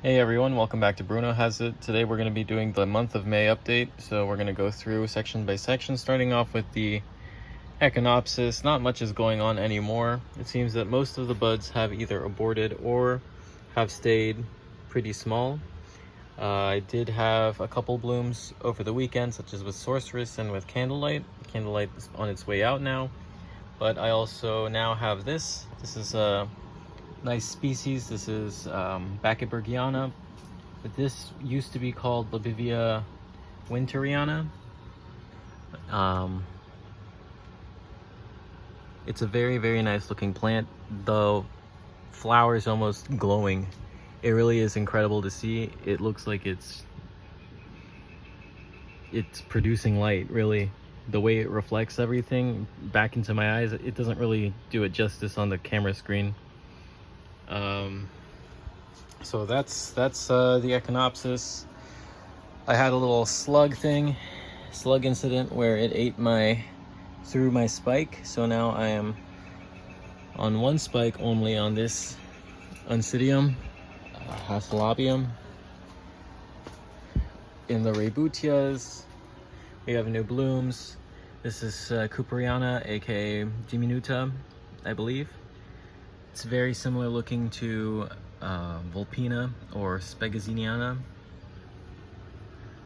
Hey everyone, welcome back to Bruno Has It. Today we're going to be doing the month of May update. So we're going to go through section by section, starting off with the Econopsis. Not much is going on anymore. It seems that most of the buds have either aborted or have stayed pretty small. I did have a couple blooms over the weekend, such as with Sorceress and with Candlelight. Candlelight is on its way out now. But I also now have this. This is a nice species. This is Winteriana, but this used to be called Libivia Winteriana. It's a very nice looking plant. The flower is almost glowing. It really is incredible to see. It looks like it's producing light, really. The way it reflects everything back into my eyes, it doesn't really do it justice on the camera screen. So that's the Econopsis. I had a little slug incident where it ate through my spike. So now I am on one spike only on this Oncidium, Hasselabium. In the Rebutias, we have new blooms. This is Cooperiana, aka Diminuta, I believe. It's very similar looking to Vulpina or Spegaziniana.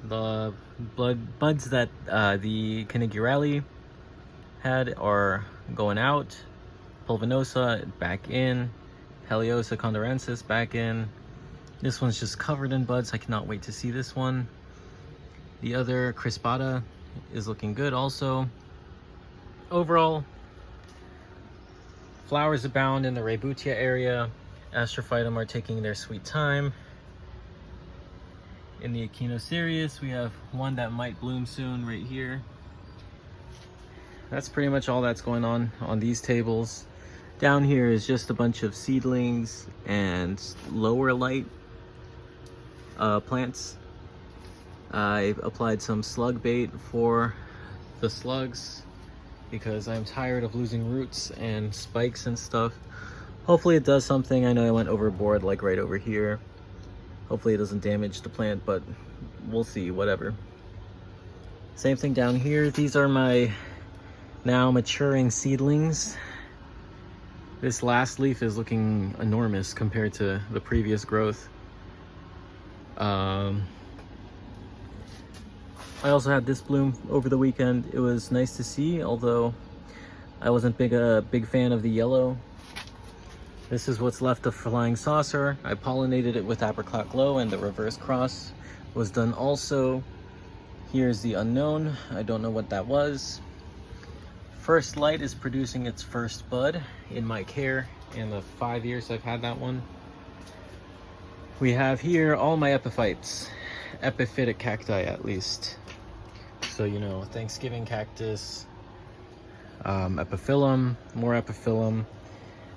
The buds that the Canigirelli had are going out. Pulvinosa back in. Heliosa condorensis back in. This one's just covered in buds. I cannot wait to see this one. The other Crispata is looking good also. Overall, flowers abound in the Rebutia area. Astrophytum are taking their sweet time. In the Echinocerius, we have one that might bloom soon right here. That's pretty much all that's going on these tables. Down here is just a bunch of seedlings and lower light plants. I applied some slug bait for the slugs because I'm tired of losing roots and spikes and stuff. Hopefully it does something. I know I went overboard, like right over here. Hopefully it doesn't damage the plant, but we'll see, whatever. Same thing down here. These are my now maturing seedlings. This last leaf is looking enormous compared to the previous growth. I also had this bloom over the weekend. It was nice to see, although I wasn't a big fan of the yellow. This is what's left of Flying Saucer. I pollinated it with Apricot Glow, and the reverse cross was done also. Here's the Unknown. I don't know what that was. First Light is producing its first bud in my care in the 5 years I've had that one. We have here all my epiphytes. Epiphytic cacti, at least. So, you know, Thanksgiving cactus, epiphyllum, more epiphyllum.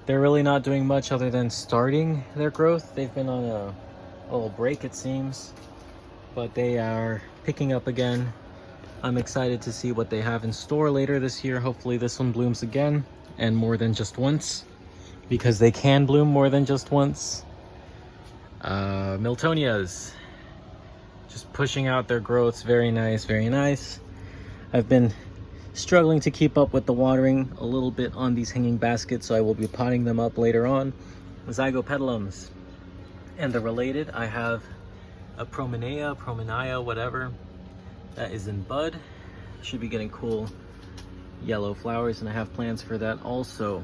They're really not doing much other than starting their growth. They've been on a little break, it seems, but they are picking up again. I'm excited to see what they have in store later this year. Hopefully this one blooms again, and more than just once, because they can bloom more than just once. Miltonias, just pushing out their growths. Very nice, very nice. I've been struggling to keep up with the watering a little bit on these hanging baskets, so I will be potting them up later on. Zygopetalums. And the related, I have a Promenaya, whatever, that is in bud. Should be getting cool yellow flowers, and I have plans for that also.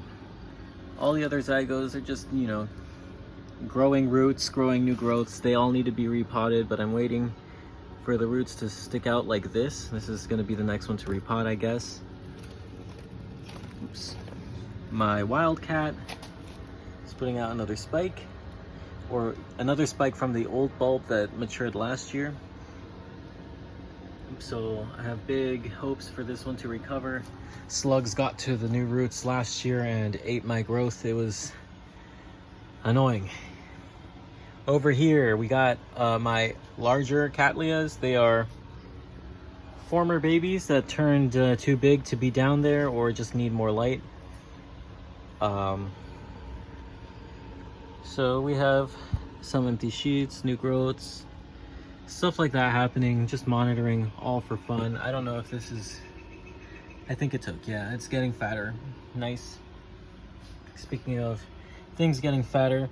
All the other zygos are just, you know, growing roots, growing new growths. They all need to be repotted, but I'm waiting for the roots to stick out like this. This is going to be the next one to repot, I guess. Oops. My Wildcat is putting out another spike, or another spike from the old bulb that matured last year. So I have big hopes for this one to recover. Slugs got to the new roots last year and ate my growth. It was annoying. Over here we got my larger Cattleyas. They are former babies that turned too big to be down there or just need more light. So we have some empty sheets, new growths, stuff like that happening. Just monitoring, all for fun. I don't know if this is, I think it took, yeah, it's getting fatter. Nice. Speaking of things getting fatter,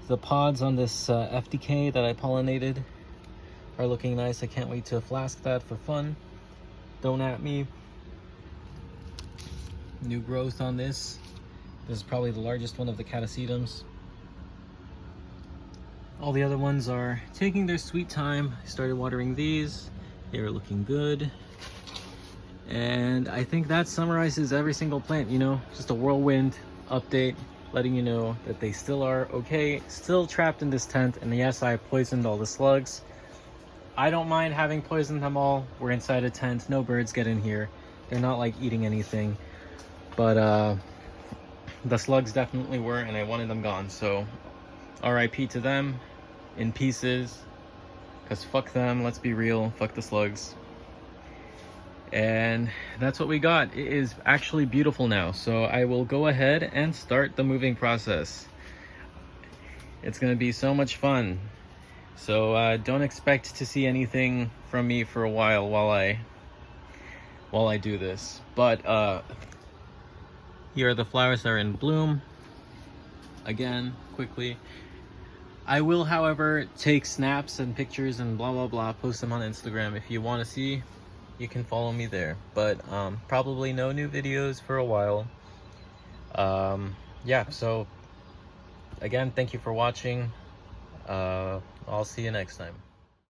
the pods on this FDK that I pollinated are looking nice. I can't wait to flask that for fun. Don't at me. New growth on this. This is probably the largest one of the catasetums. All the other ones are taking their sweet time. I started watering these. They are looking good. And I think that summarizes every single plant, you know, just a whirlwind update, letting you know that they still are okay, still trapped in this tent. And yes, I poisoned all the slugs. I don't mind having poisoned them all. We're inside a tent, no birds get in here. They're not like eating anything. But the slugs definitely were, and I wanted them gone. So RIP to them in pieces, because fuck them, let's be real, fuck the slugs. And that's what we got. It is actually beautiful now, so I will go ahead and start the moving process. It's gonna be so much fun. So don't expect to see anything from me for a while I do this. But here are the flowers that are in bloom. Again, quickly. I will, however, take snaps and pictures and blah blah blah, post them on Instagram. If you want to see, you can follow me there. But probably no new videos for a while. Yeah, so again, thank you for watching. I'll see you next time.